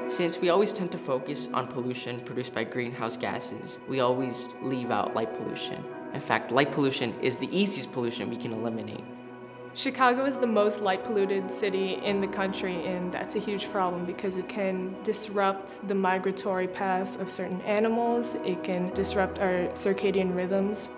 Since we always tend to focus on pollution produced by greenhouse gases, we always leave out light pollution. In fact, light pollution is the easiest pollution we can eliminate. Chicago is the most light polluted city in the country, and that's a huge problem because it can disrupt the migratory path of certain animals. It can disrupt our circadian rhythms.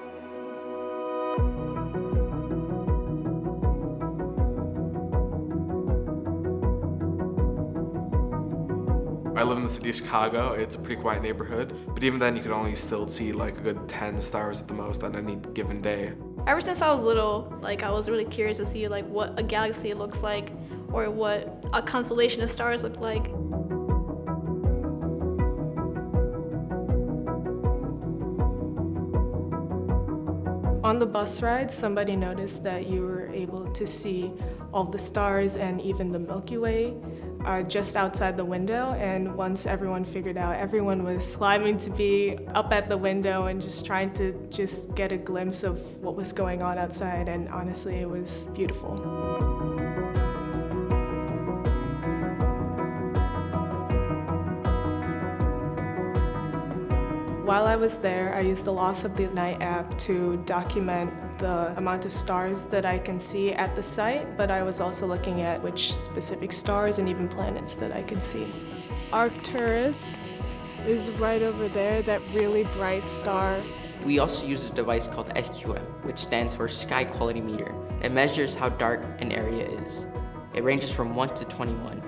I live in the city of Chicago. It's a pretty quiet neighborhood, but even then you could only still see like a good 10 stars at the most on any given day. Ever since I was little, I was really curious to see what a galaxy looks like or what a constellation of stars look like. On the bus ride, somebody noticed that you were able to see all the stars and even the Milky Way just outside the window, and once everyone figured out, everyone was climbing to be up at the window and just trying to just get a glimpse of what was going on outside, and honestly, it was beautiful. While I was there, I used the Loss of the Night app to document the amount of stars that I can see at the site, but I was also looking at which specific stars and even planets that I could see. Arcturus is right over there, that really bright star. We also use a device called SQM, which stands for Sky Quality Meter. It measures how dark an area is. It ranges from 1 to 21,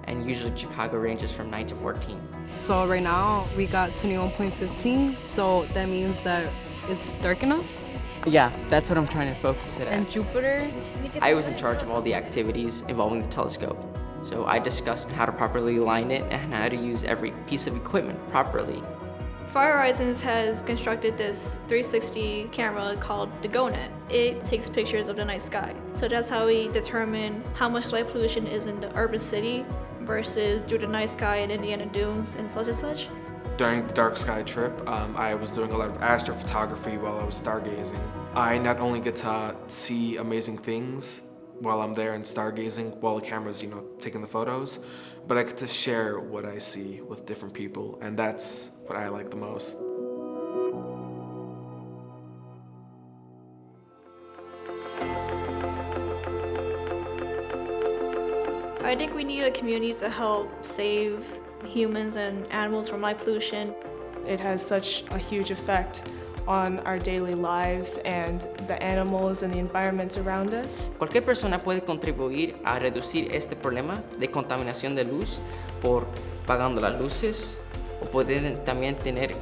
and usually Chicago ranges from 9 to 14. So right now we got 21.15, so that means that it's dark enough? Yeah, that's what I'm trying to focus it And at. Jupiter? I was in charge of all the activities involving the telescope. So I discussed how to properly align it and how to use every piece of equipment properly. Far Horizons has constructed this 360 camera called the GoNet. It takes pictures of the night sky. So that's how we determine how much light pollution is in the urban city versus through the night sky in Indiana Dunes and such and such. During the dark sky trip, I was doing a lot of astrophotography while I was stargazing. I not only get to see amazing things while I'm there and stargazing while the camera's, taking the photos, but I get to share what I see with different people, and that's what I like the most. I think we need a community to help save humans and animals from light pollution. It has such a huge effect on our daily lives and the animals and the environment around us. Cualquier persona puede contribuir a reducir este problema de contaminación de luz por pagando las luces, o pueden también tener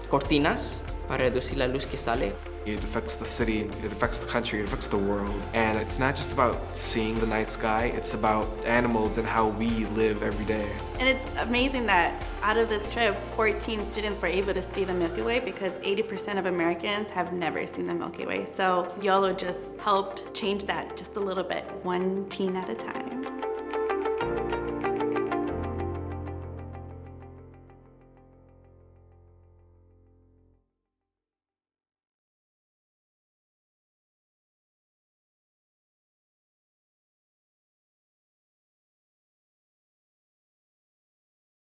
cortinas para reducir la luz que sale. It affects the city, it affects the country, it affects the world. And it's not just about seeing the night sky, it's about animals and how we live every day. And it's amazing that out of this trip, 14 students were able to see the Milky Way because 80% of Americans have never seen the Milky Way. So YOLO just helped change that just a little bit, one teen at a time.